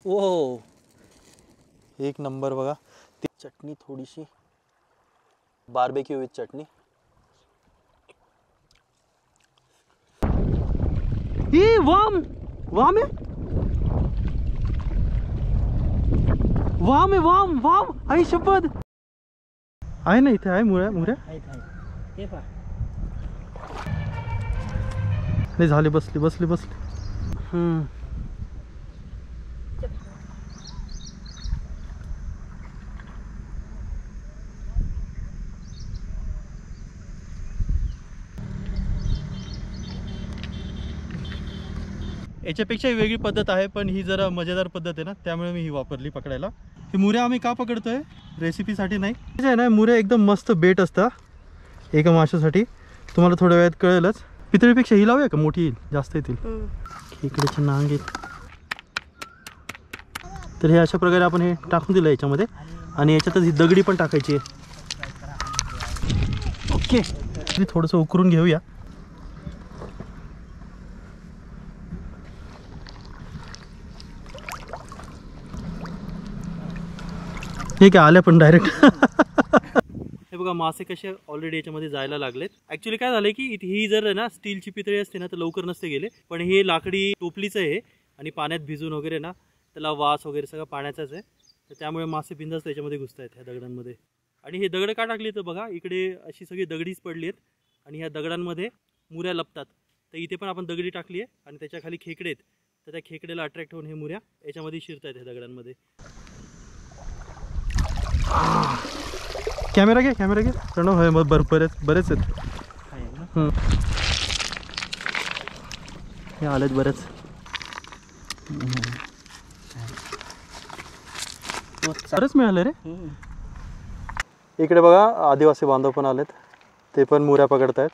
ओ एक नंबर बघा. ती चटणी थोडीशी बार्बेक्यू विथ चटणी. ही वाम वाम आहे. वाम आहे वाम वाम. आई शपथ आहे ना इथे. आहे मुऱ्या मुऱ्या नाही झाले. बसली बसली बसली. याच्यापेक्षा वेगळी पद्धत आहे पण ही जरा मजेदार पद्धत आहे ना, त्यामुळे मी ही वापरली पकडायला. ही मुऱ्या आम्ही का पकडतोय? रेसिपीसाठी नाही. आहे ना मुऱ्या एकदम मस्त बेट असतात एका माशासाठी. तुम्हाला थोड्या वेळात कळेलच. पितळीपेक्षा ही लावूया का? मोठी येईल, जास्त येतील. खेकड्याचे नांग आहेत. तर हे अशा प्रकारे आपण हे टाकून दिलं याच्यामध्ये आणि याच्यातच ही दगडी पण टाकायची आहे. ओके थोडंसं उकरून घेऊया. ठीक आहे आल्या पण डायरेक्ट. हे बघा मासे कसे ऑलरेडी याच्यामध्ये जायला लागलेत. ऍक्च्युली काय झालंय की ही जर ना स्टीलची पितळी असते ना तर लवकर नसते गेले, पण हे लाकडी टोपलीचं आहे आणि पाण्यात भिजून वगैरे ना त्याला वास वगैरे सगळं पाण्याचाच आहे. तर त्यामुळे मासे बिंदास त्याच्यामध्ये घुसत आहेत ह्या दगडांमध्ये. आणि हे दगड का टाकली तर बघा इकडे अशी सगळी दगडीच पडली आहेत आणि ह्या दगडांमध्ये मुऱ्या लपतात. तर इथे पण आपण दगडी टाकली आहे आणि त्याच्या खाली खेकडे आहेत. तर त्या खेकड्याला अट्रॅक्ट होऊन हे मुऱ्या याच्यामध्ये शिरत आहेत ह्या दगडांमध्ये. कॅमेरा घे कॅमेरा घे. प्रणव आहे मग बरेच आहेत. हे आलेत बरेच. बरेच मिळाले रे. इकडे बघा आदिवासी बांधव पण आलेत. ते पण मुऱ्या पकडतायत.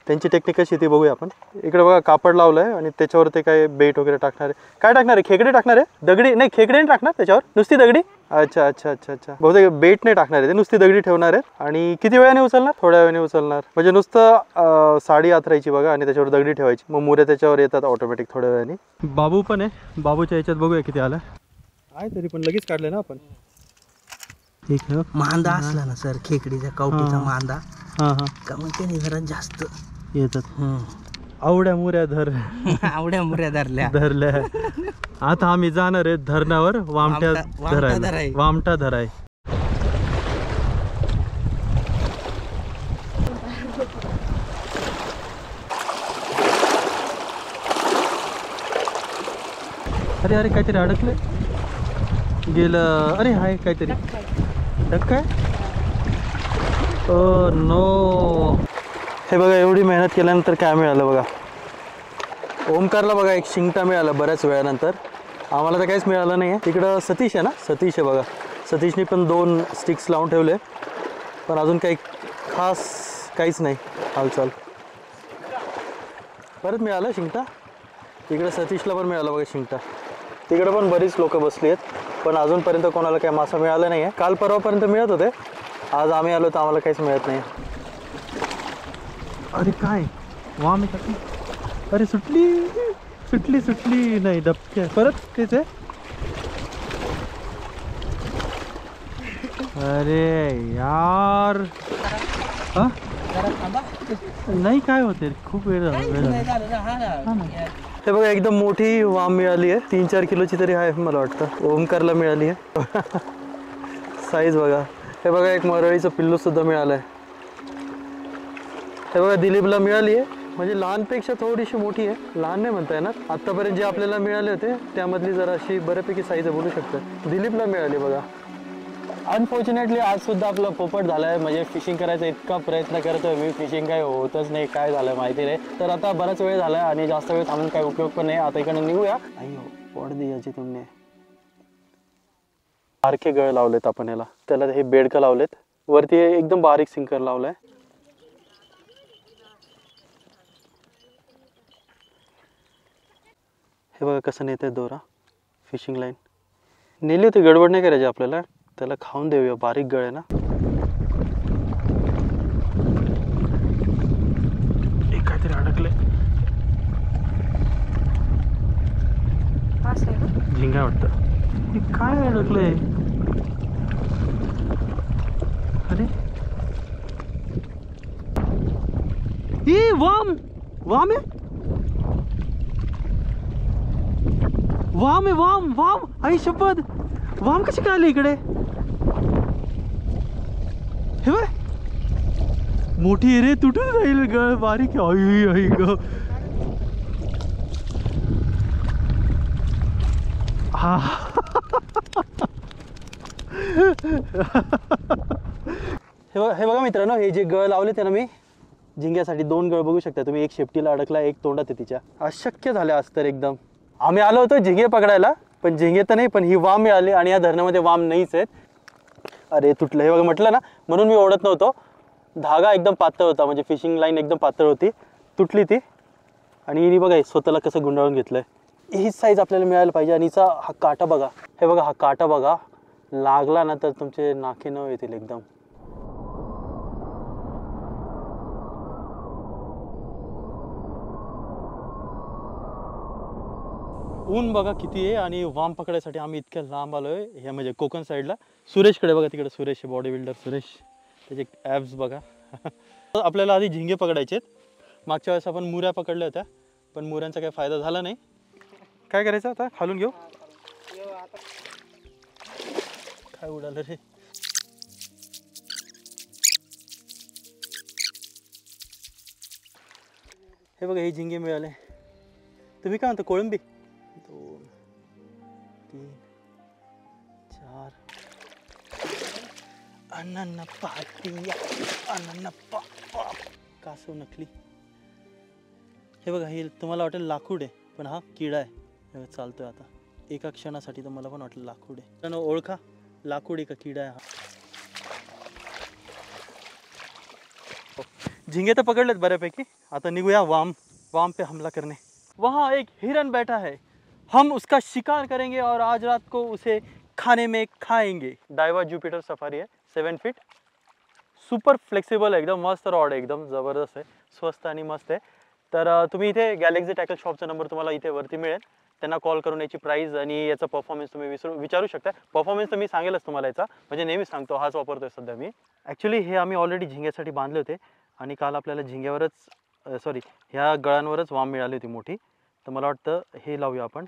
त्यांची टेक्निक कशी ती बघूया आपण. इकडे बघा कापड लावलंय आणि त्याच्यावर ते काय बेट वगैरे टाकणार आहे. काय टाकणार आहे? खेकडे टाकणार आहे? दगडी नाही, खेकडे नाही टाकणार त्याच्यावर, नुसती दगडी. अच्छा अच्छा अच्छा अच्छा. बहुतेक बेट नाही टाकणार आहे ते, नुसती दगडी ठेवणार आहेत. आणि किती वेळाने उचलणार? थोड्या वेळाने उचलणार. म्हणजे नुसतं साडी आथरायची बघा आणि त्याच्यावर दगडी ठेवायची, मग मुऱ्या त्याच्यावर येतात ऑटोमॅटिक थोड्या वेळाने. बाबू पण आहे. बाबूच्या याच्यात बघूया किती आला आहे. तरी पण लगेच काढले ना आपण. ठीक आहे. मांदा असला ना सर, खेकडीचा कवटीचा मांदा का मग त्याने जरा जास्त येतात. आवड्या मुऱ्या धर. आवड्या मुऱ्या धरल्या. आता आम्ही जाणार आहे धरणावर. वामटा धराय. अरे अरे काहीतरी अडकले गेलं. अरे हाय काहीतरी धक्का. Oh no. हे बघा एवढी मेहनत केल्यानंतर काय मिळालं बघा. ओमकारला बघा एक शिंगटा मिळाला बऱ्याच वेळानंतर. आम्हाला तर काहीच मिळालं नाही आहे. तिकडं सतीश आहे ना, सतीश आहे बघा. सतीशने पण 2 स्टिक्स लावून ठेवले पण अजून काही खास काहीच नाही हालचाल. परत मिळालं शिंगटा. तिकडं सतीशला पण मिळालं बघा शिंगटा. तिकडं पण बरीच लोक बसली आहेत पण अजूनपर्यंत कोणाला काही मासा मिळाला नाही आहे. काल परवापर्यंत मिळत होते, आज आम्ही आलो तर आम्हाला काहीच मिळत नाही. अरे काय वाम आहे. अरे सुटली सुटली सुटली नाही डबके परत तेच आहे. अरे यार नाही काय होते खूप वेळ झाला. हे बघा एकदम मोठी वाम मिळाली आहे. 3-4 किलोची तरी आहे मला वाटतं. ओमकारला मिळाली आहे. साईज बघा. हे बघा एक मरळीचं पिल्लू सुद्धा मिळालं आहे. हे बघा दिलीपला मिळाली आहे. म्हणजे लहानपेक्षा थोडीशी मोठी आहे. लहान नाही म्हणता येणार. आत्तापर्यंत जे आपल्याला मिळाले होते त्यामधली जरा अशी बऱ्यापैकी साईज बोलू शकतं. दिलीपला मिळाली बघा. अनफॉर्च्युनेटली आज सुद्धा आपला पोपट झाला आहे. म्हणजे फिशिंग करायचा इतका प्रयत्न करतोय मी, फिशिंग काही होतच नाही. काय झालं माहिती नाही. तर आता बराच वेळ झाला आहे आणि जास्त वेळ थांबून काही उपयोग पण नाही. आता इकडे निघूया. अय्यो पोट द्यायची तुमने. बारके गळ लावलेत आपण याला. त्याला हे बेडकं लावलेत. वरती एकदम बारीक सिंकर लावलाय. हे बघा कसं नेते दोरा. फिशिंग लाईन नेली होती. गडबड नाही करायची आपल्याला. त्याला खाऊन देऊया. बारीक गळ आहे ना. एक काहीतरी अडकले. झिंगा वाटतं. हे काय अडकलंय? अरे हे वाम वाम आहे. वाम आहे वाम वाम. आई शपथ, वाम कशी काय आली इकडे? हे बघ मोठी आहे रे, तुटून जाईल ग. बारीक आहे. आई आई ग. हा हे बघा मित्रांनो, हे जे गळ लावले ते ना मी झिंग्यासाठी, 2 गळ बघू शकता तुम्ही. एक शेपटीला अडकला, एक तोंडात आहे तिच्या. अशक्य झाले आज तर एकदम. आम्ही आलो होतो झिंगे पकडायला, पण झिंगे तर नाही, पण ही वाम मिळाली आणि या धरणामध्ये वाम नाहीच आहेत. अरे तुटलं. हे बघा म्हटलं ना, म्हणून मी ओढत नव्हतो. धागा एकदम पातळ होता, म्हणजे फिशिंग लाईन एकदम पातळ होती, तुटली ती. आणि हिने बघा स्वतःला कसं गुंडाळून घेतलंय. ही साईज आपल्याला मिळायला पाहिजे. आणि हिचा हा काटा बघा, हे बघा हा काटा बघा, लागला ना तर तुमचे नाके न येतील एकदम. ऊन बघा किती आहे आणि वाम पकडायसाठी आम्ही इतक्या लांब आलोय. हे म्हणजे कोकण साईडला. सुरेशकडे बघा, तिकडे सुरेश, बॉडी बिल्डर सुरेश, त्याचे ॲब्स बघा. आपल्याला आधी झिंगे पकडायचे. मागच्या वेळेस आपण मुऱ्या पकडल्या होत्या, पण मुऱ्यांचा काही फायदा झाला नाही. काय करायचं आता? खालून घेऊ. काय उडालं रे? हे बघा हे झिंगे मिळाले. तुम्ही काय म्हणता? कोळंबी. 2 3 4 अनन पाटिया अनन पापा. कासव नकली. हे बघा हे तुम्हाला वाटेल लाकूड आहे, पण हा किडा आहे. हे चालतोय आता एका क्षणासाठी, तर मला पण वाटलं लाकूड आहे. तर ओळखा, लाकूड आहे का किडा आहे हा. झिंगे तर पकडलेत बऱ्यापैकी. आता निघूया वाम पे हमला करने. वहाँ एक हिरन बैठा है, हम उसका शिकार करेंगे और आज रात को उसे खाने में खाएंगे. डायवा ज्युपिटर सफारी आहे, 7 फीट. सुपर फ्लेक्सिबल आहे एकदम. मस्त रॉड आहे, एकदम जबरदस्त आहे, स्वस्त आणि मस्त आहे. तर तुम्ही इथे गॅलेक्सी टॅकल शॉपचा नंबर तुम्हाला इथे वरती मिळेल. त्यांना कॉल करून याची प्राईस आणि याचा परफॉर्मन्स तुम्ही विचारू शकता. परफॉर्मन्स तर मी सांगेलच तुम्हाला याचा, म्हणजे नेहमीच सांगतो, हाच वापरतोय सध्या मी. ॲक्च्युली हे आम्ही ऑलरेडी झिंग्यासाठी बांधले होते आणि काल आपल्याला झिंग्यावरच ह्या गळांवरच वाम मिळाली होती मोठी. तर मला वाटतं हे लावूया आपण.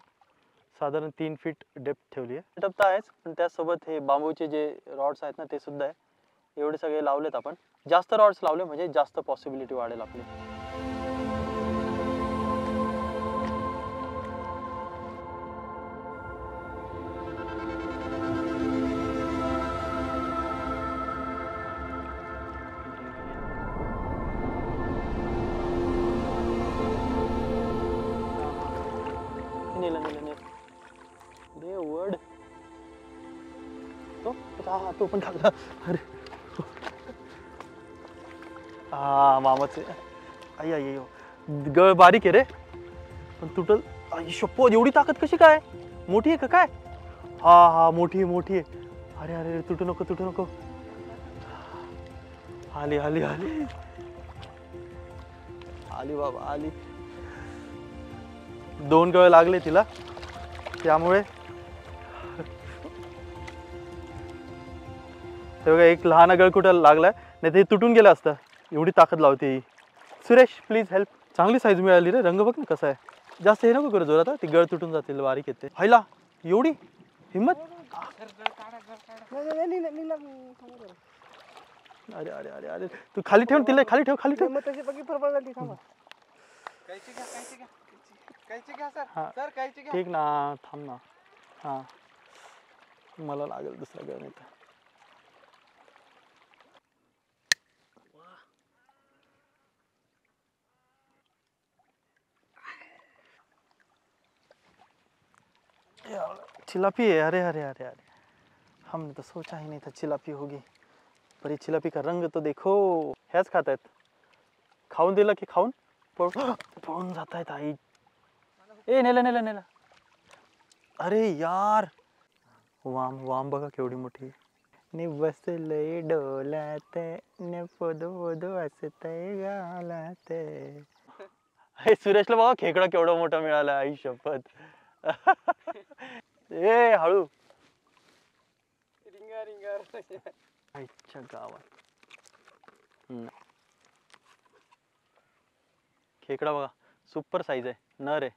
साधारण 3 फीट डेप्थ ठेवली आहे. सेटअप तर आहेच, पण त्यासोबत हे बांबूचे जे रॉड्स आहेत ना ते सुद्धा आहे. एवढे सगळे लावलेत आपण. जास्त रॉड्स लावले म्हणजे जास्त पॉसिबिलिटी वाढेल आपली. वर्ड तो पण टाकला. अरे हा मामाचे. आई आई गळ बारीक आहे रे, पण तुटल. आई शप्पथ, एवढी ताकद कशी काय? मोठी आहे का काय? हा मोठी आहे. अरे अरे तुटू नको. आली बाबा आली. 2 गळ लागले तिला, त्यामुळे एक लहान गळ कुठं लागलाय, नाही ते तुटून गेलं असतं. एवढी ताकद लावते ही. Suresh please help. चांगली साईज मिळाली रे. रंग बघ ना कसा आहे. जास्त हे नको करू जोरात, ती गळ तुटून जातील, बारीक येते. हायला एवढी हिम्मत. अरे तू खाली ठेव तिला, खाली ठेव. ठीक ना, थांब ना. हा मला लागेल दुसरा गळ नाही तर. चिलापी है. अरे हमने तो सोचा ही नहीं था चिलापी होगी. पर ये चिलापी का रंग तो देखो. ह्याच खात आहेत. खाऊन दिलं की खाऊन पळून जात आहेत. आई ए नेला. अरे यार, वाम बघा केवढी मोठी. ने बसले डोलात ने पोदो असतय गालात. हे सुरेशला बघा खेकडा केवढा मोठा मिळाला. आई शपथ. ए हळू आईच्या गावात खेकडा बघा सुपर साइज है, नर है।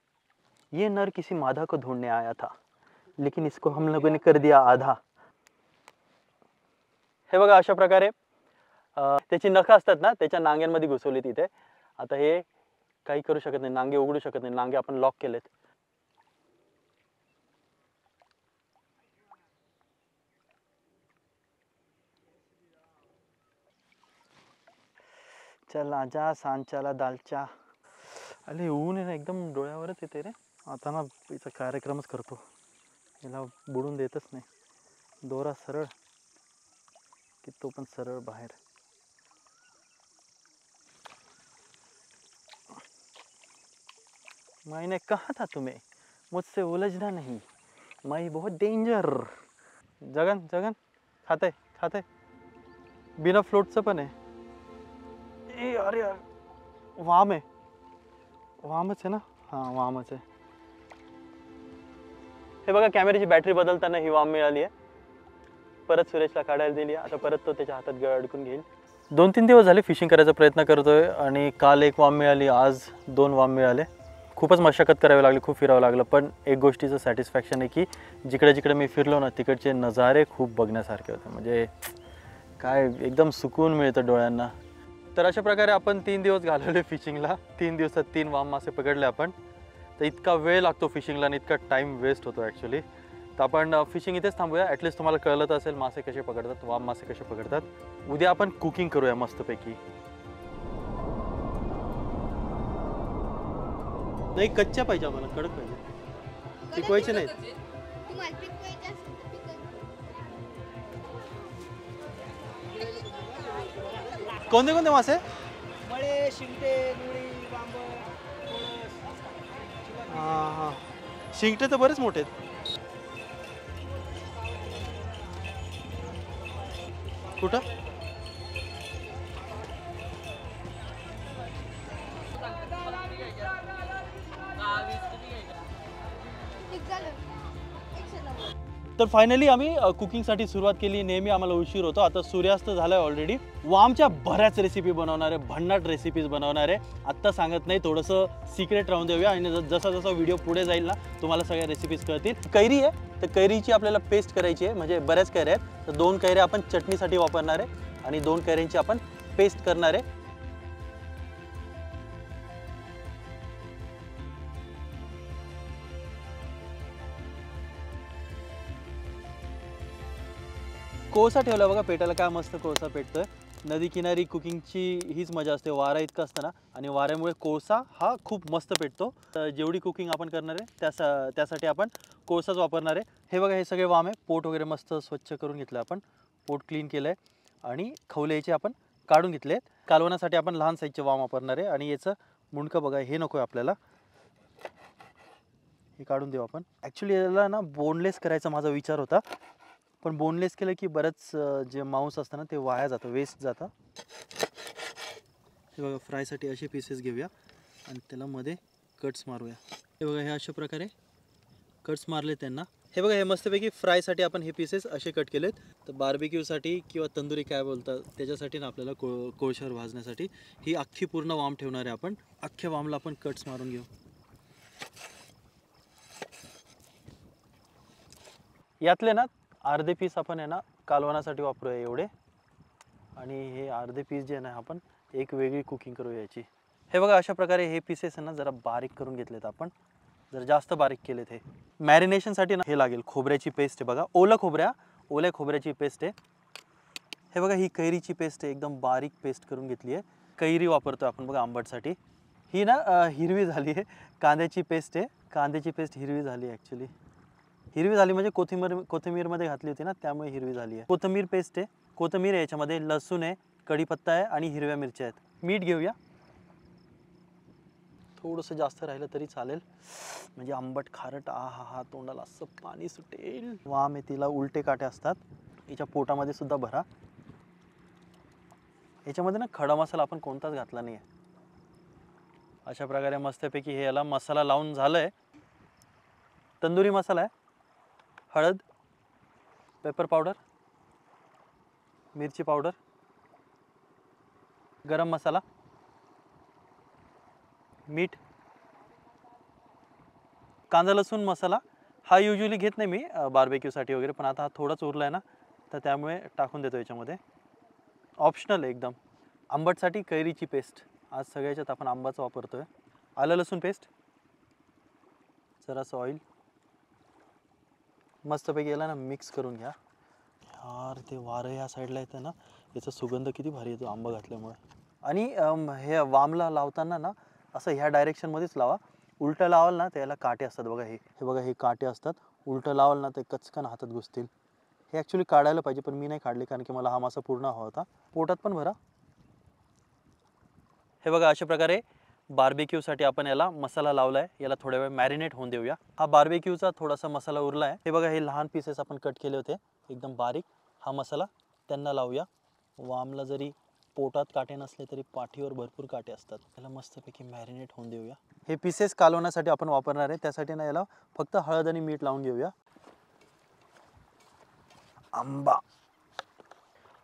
ये नर किसी मादा को ढूंढने आया था लेकिन इसको हम लोगों ने कर दिया आधा। हे बघा अशा प्रकारे त्याची नखं असतात ना त्याच्या नांग्यांमध्ये घुसवली तिथे। आता हे काही करू शकत नाही, नांगे उघडू शकत नाही, नांगे आपण लॉक केलेत। चल आजा सांच्याला दालच्या। अरे ऊन आहे ना एकदम डोळ्यावरच येते रे। आता ना याचा कार्यक्रमच करतो, याला बुडून देतच नाही। दोरा सरळ की तो पण सरळ बाहेर। मैंने कहा था तुम्हें मुझसे उलझना नहीं, मैं बहुत डेंजर। जगन जगन खाते खाते बिना फ्लोटचं पण आहे। ए अरे वाम आहे, वामच आहे ना, हां वामच आहे। हे बघा कॅमेऱ्याची बॅटरी बदलताना ही वाम मिळाली आहे। परत सुरेशला काढायला दिली, आता परत तो त्याच्या हातात गळ अडकून घेईल। 2-3 दिवस झाले फिशिंग करायचा प्रयत्न करतोय आणि काल एक वाम मिळाली, आज 2 वाम मिळाले। खूपच मशक्कत करावी लागली, खूप फिरावं लागलं, पण एक गोष्टीचं सॅटिस्फॅक्शन आहे की जिकडे जिकडे मी फिरलो ना तिकडचे नजारे खूप बघण्यासारखे होते। म्हणजे काय एकदम सुकून मिळतं डोळ्यांना। तर अशा प्रकारे आपण 3 दिवस घालवले फिशिंगला। 3 दिवसात 3 वाम मासे पकडले आपण। तर इतका वेळ लागतो फिशिंगला आणि इतका टाइम वेस्ट होतो ॲक्च्युली। तर आपण फिशिंग इथेच थांबूया। ॲटलिस्ट तुम्हाला कळलं असेल मासे कसे पकडतात, वाम मासे कसे पकडतात। उद्या आपण कुकिंग करूया मस्तपैकी। नाही कच्च्या पाहिजे आम्हाला, कडक पाहिजे, पिकवायचे नाहीत। कोणते कोणते मासे? मळे, शिंगटे, मुळी, बांबळ, हां हां, शिंगटे तर बरेच मोठे आहेत। कुठं? तर फायनली आम्ही कुकिंगसाठी सुरुवात केली। नेहमी आम्हाला उशीर होतो, आता सूर्यास्त झालाय ऑलरेडी। वामच्या बऱ्याच रेसिपी बनवणार आहे, भन्नाट रेसिपीज बनवणार आहे। आत्ता सांगत नाही, थोडंसं सिक्रेट राहून देऊया आणि जसा जसा व्हिडिओ पुढे जाईल ना तुम्हाला सगळ्या रेसिपीज कळतील। कैरी आहे, तर कैरीची आपल्याला पेस्ट करायची आहे, म्हणजे बऱ्याच कैऱ्या आहेत, तर 2 कैऱ्या आपण चटणीसाठी वापरणार आहे आणि 2 कैऱ्यांची आपण पेस्ट करणार आहे। कोळसा ठेवला बघा पेटायला, काय मस्त कोळसा पेटतोय। नदी किनारी कुकिंगची हीच मजा असते, वारा इतका असतं ना आणि वाऱ्यामुळे कोळसा हा खूप मस्त पेटतो। तर जेवढी कुकिंग आपण करणार आहे त्यासाठी आपण कोळसाच वापरणार आहे। हे बघा हे सगळे वाम आहे, पोट वगैरे मस्त स्वच्छ करून घेतलं आपण, पोट क्लीन केलं आहे आणि खवले याचे आपण काढून घेतले आहेत। कालवणासाठी आपण लहान साईजचे वाम वापरणार आहे आणि याचं मुंडकं बघा हे नको आहे आपल्याला, हे काढून देऊ आपण। ॲक्च्युली याला ना बोनलेस करायचा माझा विचार होता, पण बोनलेस केलं की बरंच जे मांस असतं ना ते वाया जातं, वेस्ट जातं। हे बघा फ्रायसाठी असे पीसेस घेऊया आणि त्याला मध्ये कट्स मारूया। हे बघा हे अशा प्रकारे कट्स मारले त्यांना। हे बघा हे मस्तपैकी फ्रायसाठी आपण हे पीसेस असे कट केलेत। तर बार्बिक्यूसाठी किंवा तंदुरी काय बोलतात त्याच्यासाठी ना आपल्याला कोळशावर भाजण्यासाठी ही अख्खी पूर्ण वाम ठेवणार आहे आपण। अख्ख्या वामला आपण कट्स मारून घेऊ। यातले ना अर्धे पीस आपण आहे ना कालवणासाठी वापरूया एवढे, आणि हे अर्धे पीस जे आहे ना आपण एक वेगळी कुकिंग करूया याची। हे बघा अशा प्रकारे हे पीसेस आहे ना जरा बारीक करून घेतलेत आपण, जर जास्त बारीक केलेत। हे मॅरिनेशनसाठी ना हे लागेल खोबऱ्याची पेस्ट आहे बघा, ओल्या खोबऱ्याची पेस्ट आहे। हे बघा ही कैरीची पेस्ट आहे, एकदम बारीक पेस्ट करून घेतली आहे। कैरी वापरतो आपण बघा आंबटसाठी। ही ना हिरवी झाली आहे, कांद्याची पेस्ट आहे, कांद्याची पेस्ट हिरवी झाली आहे ॲक्च्युली। हिरवी झाली म्हणजे कोथिंबीरमध्ये घातली होती ना त्यामुळे हिरवी झाली आहे। कोथिंबीर पेस्ट आहे, कोथिंबीर आहे याच्यामध्ये, लसूण आहे, कढीपत्ता आहे आणि हिरव्या मिरच्या आहेत। मीठ घेऊया, थोडंसं जास्त राहिलं तरी चालेल, म्हणजे आंबट खारट आहा हा तोंडाला असं पाणी सुटेल। वाम आहे तिला उलटे काटे असतात, याच्या पोटामध्ये सुद्धा भरा। याच्यामध्ये ना खडा मसाला आपण कोणताच घातला नाही आहे। अशा प्रकारे मस्तपैकी हे याला मसाला लावून झालंय। तंदुरी मसाला आहे, हळद, पेपर पावडर, मिरची पावडर, गरम मसाला, मीठ, कांदा लसूण मसाला हा युजली घेत नाही मी बार्बेक्यूसाठी वगैरे, पण आता हा थोडाच उरला आहे ना, तर त्यामुळे टाकून देतो याच्यामध्ये. ऑप्शनल आहे एकदम. आंबटसाठी कैरीची पेस्ट, आज सगळ्याच्यात आपण आंबाचा वापरतोय. आलं लसूण पेस्ट, जरासं ऑइल, मस्तपैकी याला ना मिक्स करून घ्या. यार ते वारं ह्या साईडला येतं ना, याचा सुगंध किती भारी येतो आंबा घातल्यामुळे. आणि हे वामला लावताना ना असं ह्या डायरेक्शनमध्येच लावा. उलटं लावाल ना त्याला काटे असतात बघा. हे बघा, हे काटे असतात. उलटं लावाल ना ते कचकन हातात घुसतील. हे ॲक्च्युली काढायला पाहिजे, पण मी नाही काढले कारण की मला हा मासा पूर्ण हवा होता. पोटात पण भरा. हे बघा, अशा प्रकारे बार्बेक्यूसाठी आपण याला मसाला लावला आहे. याला थोड्या वेळ मॅरिनेट होऊन देऊया. हा बार्बेक्यूचा थोडासा मसाला उरला आहे. हे बघा, हे लहान पीसेस आपण कट केले होते एकदम बारीक. हा मसाला त्यांना लावूया. वामला जरी पोटात काटे नसले तरी पाठीवर भरपूर काटे असतात. याला मस्तपैकी मॅरिनेट होऊन देऊया. हे पीसेस कालवण्यासाठी आपण वापरणार आहे, त्यासाठी ना याला फक्त हळद आणि मीठ लावून घेऊया. आंबा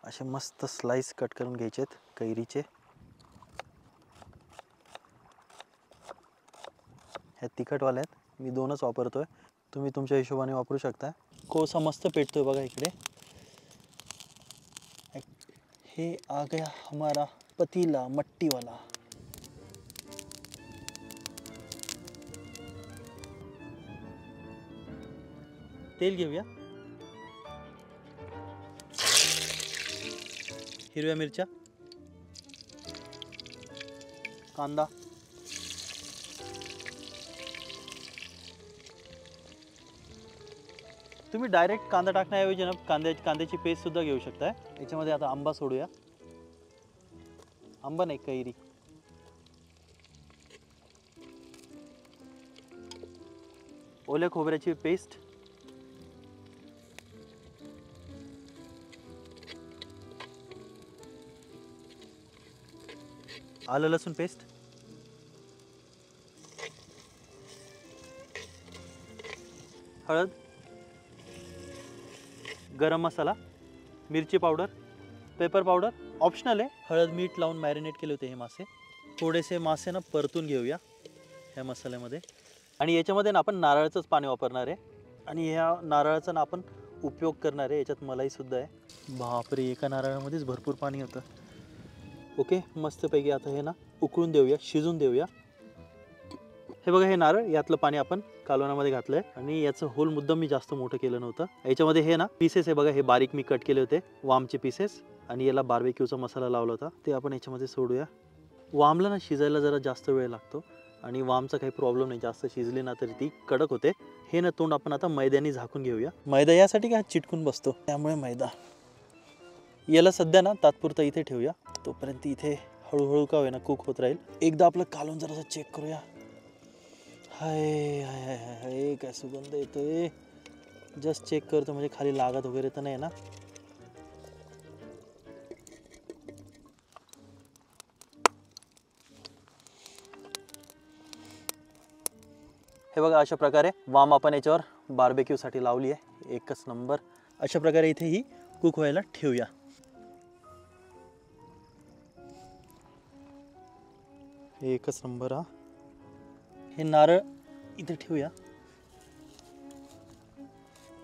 असे मस्त स्लाइस कट करून घ्यायचेत कैरीचे. ह्या तिखटवाल्या आहेत, मी 2च वापरतोय. तुम्ही तुमच्या हिशोबाने वापरू शकता. कोसा मस्त पेटतोय बघा इकडे. हे आ गया हमारा पतीला मट्टी वाला. तेल घेऊया. हिरव्या मिरच्या, कांदा, तुम्ही डायरेक्ट कांदा टाकण्याऐवजी ना कांद्याची पेस्ट सुद्धा घेऊ शकताय. याच्यामध्ये आता आंबा सोडूया. आंबा नाही, कैरी. ओल्या खोबऱ्याची पेस्ट, आलं लसूण पेस्ट, हळद, गरम मसाला, मिरची पावडर, पेपर पावडर ऑप्शनल आहे. हळद मीठ लावून मॅरिनेट केले होते हे मासे. थोडेसे मासे ना परतून घेऊया ह्या मसाल्यामध्ये. आणि याच्यामध्ये ना आपण नारळाचंच पाणी वापरणार आहे. आणि ह्या नारळाचा ना आपण उपयोग करणार आहे. याच्यात मलाईसुद्धा आहे. बापरे, एका नारळामध्येच भरपूर पाणी होतं. ओके, मस्तपैकी आता हे ना उकळून देऊया, शिजून देऊया. हे बघा, हे नारळ यातलं पाणी आपण कालवणामध्ये घातलंय. आणि याचं होल मुद्दाम मी जास्त मोठं केलं नव्हतं. याच्यामध्ये हे ना पीसेस आहे बघा, हे बारीक मी कट केले होते वामचे पीसेस. आणि याला बार्बेक्यूचा मसाला लावला होता, ते आपण याच्यामध्ये सोडूया. वामला ना शिजायला जरा जास्त वेळ लागतो. आणि वामचा काही प्रॉब्लेम नाही, जास्त शिजली ना तरी ती कडक होते. हे ना तोंड आपण आता मैद्याने झाकून घेऊया. मैदा यासाठी काय चिटकून बसतो, त्यामुळे मैदा. याला सध्या ना तात्पुरता इथे ठेवूया, तोपर्यंत इथे हळूहळू का होईना कुक होत राहील. एकदा आपलं कालवण जरासं चेक करूया. हाय हाय हाय हाय, काय सुगंध येतोय. जस्ट चेक करतो, म्हणजे खाली लागत वगैरे तर नाही ना. हे बघा, अशा प्रकारे वाम आपण याच्यावर बार्बेक्यूसाठी लावली आहे. एकच नंबर. अशा प्रकारे इथे ही कुक व्हायला ठेवूया. एकच नंबर. हा, हे नारळ इथे ठेवूया.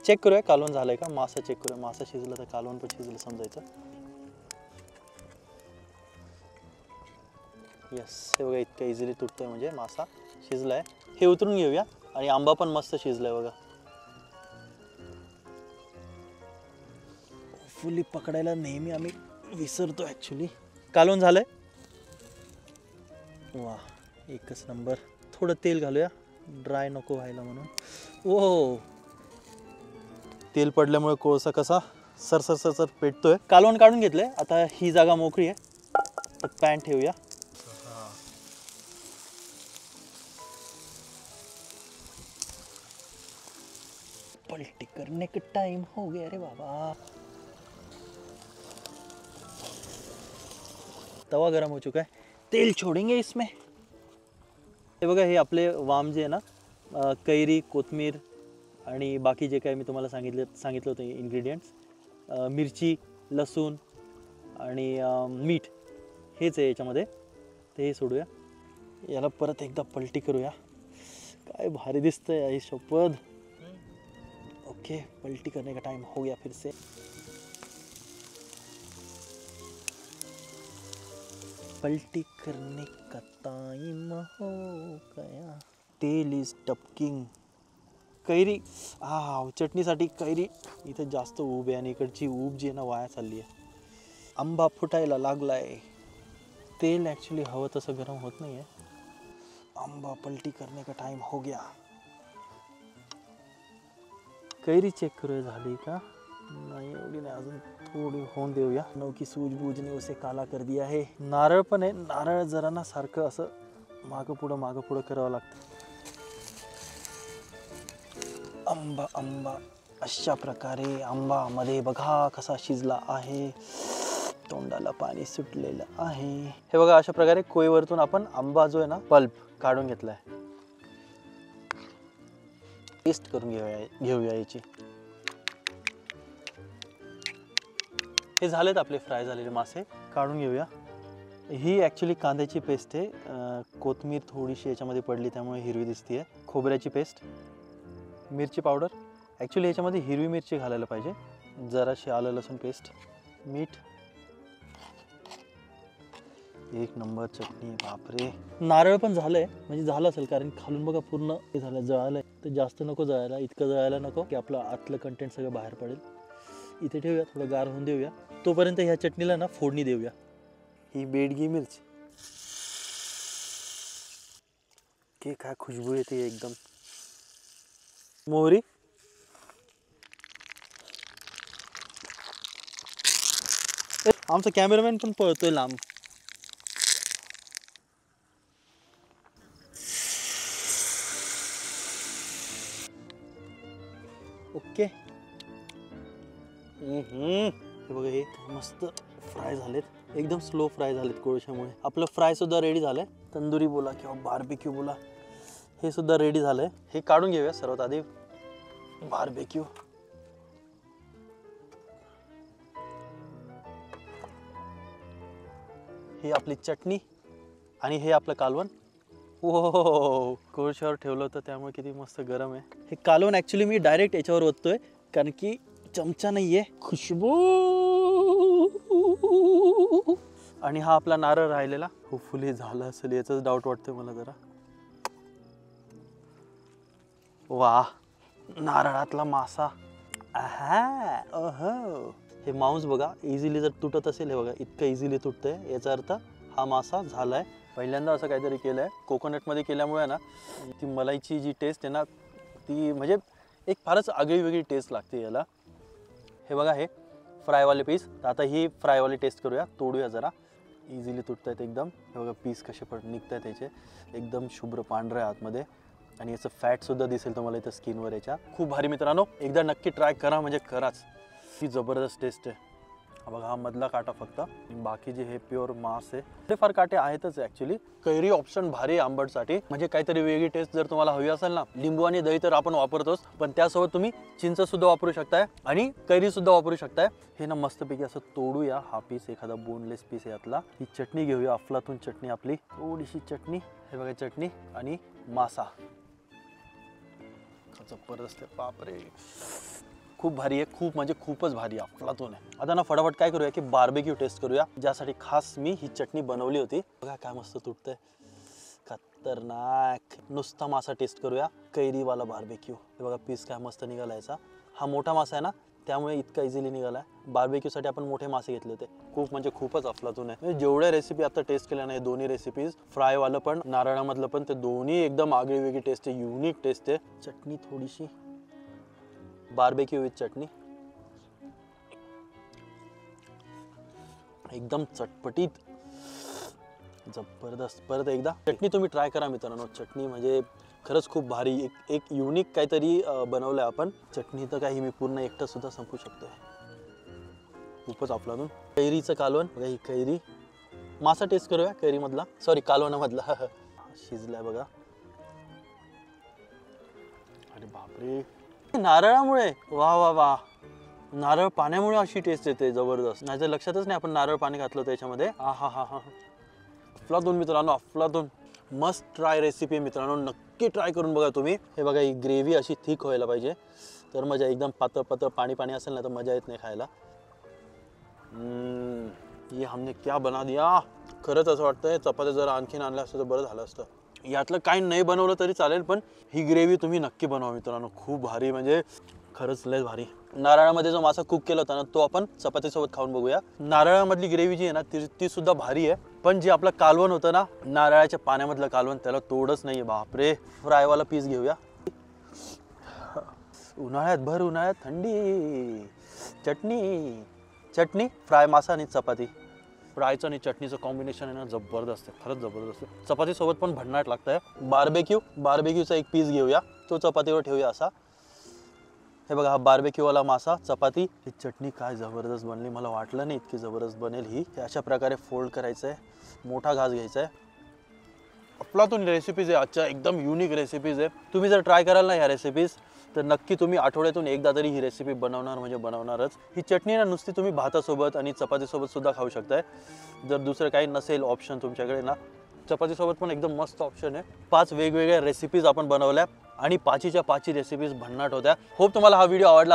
चेक करूया कालवण झालंय का. मासा चेक करूया. मासा शिजला तर कालवण पण शिजलं समजायचं. यस, हे बघा, इतकं इझिली तुटतोय म्हणजे मासा शिजलाय. हे उतरून घेऊया. आणि आंबा पण मस्त शिजलाय बघा. फुली पकडायला नेहमी आम्ही विसरतो ॲक्च्युली. कालवण झालंय. वा, एकच नंबर. थोडं तेल घालूया, ड्राय नको व्हायला म्हणून. ओ, तेल पडल्यामुळे कोळसा कसा सरसर सरसर पेटतोय. कालवण काढून घेतलंय. आता ही जागा मोकळी आहे, तर पॅन ठेवूया. पलटी करने का टाइम हो गया रे बाबा. तवा गरम हो चुका है, तेल छोड़ेंगे इसमें. हे बघा, हे आपले वाम जे आहे ना, कैरी, कोथमीर, आणि बाकी जे काही मी तुम्हाला सांगितलं होतं इन्ग्रेडियंट्स, मिरची, लसूण आणि मीठ हेच आहे याच्यामध्ये. ते सोडूया, याला परत एकदा पलटी करूया. काय भारी दिसतंय आई शपथ. ओके, पलटी करने का टाइम हो गया फिर से. पलटी करने का टाइम हो गया. तेल इज टपकिंग. कैरी, चटणीसाठी कैरी इथे जास्त ऊब आहे आणि इकडची ऊब जी आहे ना वाया चालली आहे. आंबा फुटायला लागलाय. तेल ॲक्च्युली हवं तसं गरम होत नाही आहे. आंबा पलटी करने का टाइम हो गया. कैरी चेक करूया झाली का नाही. एवढी नाही, अजून थोडी होऊन देऊया. नौकी सूझबूझने उसे काला कर दिया है. नारळ पण आहे. नारळ जरा ना सारखं असं मागं पुढं करावं लागतं. आंबा आंबा अशा प्रकारे आंबामध्ये बघा कसा शिजला आहे. तोंडाला पाणी सुटलेलं आहे. हे बघा अशा प्रकारे कोईवरतून आपण आंबा जो आहे ना पल्प काढून घेतलाय. टेस्ट करून घेऊया याची. हे झालेत आपले फ्राय झालेले मासे. काढून घेऊया. ही ॲक्च्युली कांद्याची पेस्ट आहे. कोथिंबीर थोडीशी याच्यामध्ये पडली त्यामुळे हिरवी दिसते. खोबऱ्याची पेस्ट, मिरची पावडर. ॲक्च्युली याच्यामध्ये हिरवी मिरची घालायला पाहिजे. जराशी आलं लसूण पेस्ट, मीठ. एक नंबर चटणी. बापरे. नारळ पण झालंय, म्हणजे झालं असेल कारण खालून बघा पूर्ण हे झालं, जळालंय. तर जास्त नको जळायला, इतकं जळायला नको की आपलं आतलं कंटेंट सगळं बाहेर पडेल. इथे ठेवूया, थोडं गार होऊन देऊया. तोपर्यंत ह्या चटणीला ना फोडणी देऊया. ही बेडगी मिरची की काय खुशबू येते एकदम. मोहरी, आमचा कॅमेरामॅन पण पळतोय लांब. ओके. हे बघा, हे मस्त फ्राय झालेत. एकदम स्लो फ्राय झालेत कोळशामुळे. आपलं फ्राय सुद्धा रेडी झालंय. तंदुरी बोला किंवा बार्बेक्यू बोला, हे सुद्धा रेडी झालंय. हे काढून घेऊया सर्वात आधी. बार्बेक्यू. ही आपली चटणी आणि हे आपलं कालवण. हो, कोळशावर ठेवलं होतं त्यामुळे किती मस्त गरम आहे. हे कालवण ॲक्च्युली मी डायरेक्ट याच्यावर ओततोय कारण की चमचा नाहीये. खुशबू. आणि हा आपला नारळ राहिलेला. होपफुली झालं असेल, याचाच डाऊट वाटतोय मला जरा. वा, नारळातला मासा. हे मांस बघा इझिली जर तुटत असेल, हे बघा इतकं इझिली तुटतंय. याचा अर्थ हा मासा झालाय. पहिल्यांदा असं काहीतरी केलंय. कोकोनटमध्ये केल्यामुळे ना ती मलाईची जी टेस्ट आहे ना ती म्हणजे एक फारच आगळी वेगळी टेस्ट लागते याला. हे बघा हे फ्रायवाले पीस. तर आता ही फ्रायवाली टेस्ट करूया. तोडूया जरा. इझिली तुटत आहेत एकदम. हे बघा पीस कसे पण निघत आहेत त्याचे. एकदम शुभ्र पांढरं आहे आतमध्ये आणि याचं फॅटसुद्धा दिसेल तुम्हाला इथं स्किनवर याच्या. खूप भारी मित्रांनो, एकदा नक्की ट्राय करा म्हणजे कराच. ही जबरदस्त टेस्ट आहे. हा बघा, हा मधला काटा फक्त, बाकी जे हे प्युअर मांस आहे ते फार काटे आहेतच ॲक्च्युली. कैरी ऑप्शन भारी आंबटसाठी, म्हणजे काहीतरी वेगळी टेस्ट जर तुम्हाला हवी असेल ना. लिंबू आणि दही तर आपण वापरतोच, पण त्यासोबत तुम्ही चिंच सुद्धा वापरू शकताय आणि कैरी सुद्धा वापरू शकताय. हे ना मस्तपैकी असं तोडूया. हा पीस एखादा बोनलेस पीस आहे यातला. ही चटणी घेऊया, अफलातून चटणी आपली. थोडीशी चटणी. हे बघा चटणी आणि मासा. जबरदस्त आहे. बापरे, खूप भारी आहे. खूप म्हणजे खूपच भारी आहे. अफलातून आहे. आता ना फटाफट काय करूया की बार्बेक्यू टेस्ट करूया, ज्यासाठी खास मी ही चटणी बनवली होती. बघा काय मस्त तुटतंय. खतरनाक. नुसता मासा टेस्ट करूया. कैरीवाला बार्बेक्यू. हे बघा पीस काय मस्त निघालायचा. हा मोठा मासा आहे ना त्यामुळे इतका इझिली निघाला. बार्बेक्यूसाठी आपण मोठे मासे घेतले होते. खूप म्हणजे खूपच अफलातून आहे. म्हणजे जेवढ्या रेसिपी आता टेस्ट केल्या नाही, दोन्ही रेसिपीज, फ्रायवालं पण नारळामधलं पण, ते दोन्ही एकदम आगळी वेगळी टेस्ट आहे. युनिक टेस्ट आहे. चटणी थोडीशी, बार्बेक्यू विथ चटणी, एकदम चटपटीत, जबरदस्त. परत एकदा चटणी तुम्ही ट्राय करा मित्रांनो. चटणी म्हणजे खरंच खूप भारी. एक युनिक काहीतरी बनवलं आहे आपण. चटणी तर काही मी पूर्ण एकटं सुद्धा संपू शकतोय. खूपच अफलातून. कैरीचं कालवण बघा. ही कैरी. मासा टेस्ट करूया कैरीमधला, सॉरी कालवणामधला. शिजलाय बघा. अरे बापरे, नारळामुळे वा वा वा, नारळ पाण्यामुळे अशी टेस्ट येते जबरदस्त. नाही तर लक्षातच नाही आपण नारळ पाणी घातलं त्याच्यामध्ये. हा हा हा हा, अफलातून मित्रांनो, अफलातून. मस्ट ट्राय रेसिपी मित्रांनो, नक्की ट्राय करून बघा तुम्ही. हे बघा, ही ग्रेव्ही अशी थिक व्हायला पाहिजे तर मजा. एकदम पातळ पातळ पाणी पाणी असेल ना तर मजा येत नाही खायला. ये हमने क्या बना दिया. खरंच असं वाटतंय चपात्या जर आणखीन आणल्या असतं तर बरं झालं असतं. यातलं काही नाही बनवलं तरी चालेल, पण ही ग्रेव्ही तुम्ही नक्की बनवा मित्रांनो. खूप भारी, म्हणजे खरंच लय भारी. नारळामध्ये जो मासा कुक केला होता ना तो आपण चपातीसोबत खाऊन बघूया. नारळामधली ग्रेव्ही जी आहे ना ती सुद्धा भारी आहे, पण जे आपलं कालवण होतं ना नारळाच्या पाण्यामधलं कालवण, त्याला तोडच नाहीये. बापरे. फ्रायवाला पीस घेऊया. उन्हाळ्यात, भर उन्हाळ्यात थंडी चटणी चटणी, फ्राय मासा आणि चपाती. फ्रायचं आणि चटणीचं कॉम्बिनेशन आहे ना जबरदस्त आहे, खरंच जबरदस्त. चपातीसोबत पण भन्नाट लागतंय. बार्बेक्यूचा एक पीस घेऊया, तो चपातीवर ठेवूया असा. हे बघा, हा बार्बेक्यूवाला मासा, चपाती. ही चटणी काय जबरदस्त बनली. मला वाटलं नाही इतकी जबरदस्त बनेल ही. अशा प्रकारे फोल्ड करायचं आहे, मोठा घास घ्यायचा आहे. अफलातून रेसिपीज आहे आजच्या, एकदम युनिक रेसिपीज आहे. तुम्ही जर ट्राय कराल ना ह्या रेसिपीज तर नक्की तुम्ही आठवड्यातून एकदा तरी ही रेसिपी बनवणार म्हणजे बनवणारच. ही चटणी ना नुसती तुम्ही भातासोबत आणि चपातीसोबत सुद्धा खाऊ शकताय. जर दुसरं काही नसेल ऑप्शन तुमच्याकडे ना, चपातीसोबत पण एकदम मस्त ऑप्शन आहे. 5 वेगवेगळ्या रेसिपीज आपण बनवल्या आणि 5च्या 5 रेसिपीज भन्नाट होत्या. होप तुम्हाला हा व्हिडिओ आवडला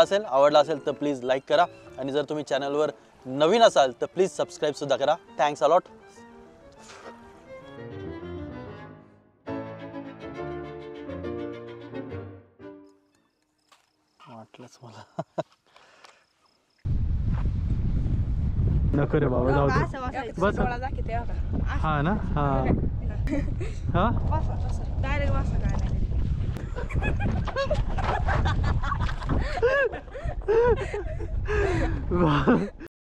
असेल तर प्लीज लाईक करा, आणि जर तुम्ही चॅनलवर नवीन असाल तर प्लीज सबस्क्राईब सुद्धा करा. Thanks a lot. वाटलंच मला. नको रे बाबा, जाऊ दे बस. हा ना, हा हा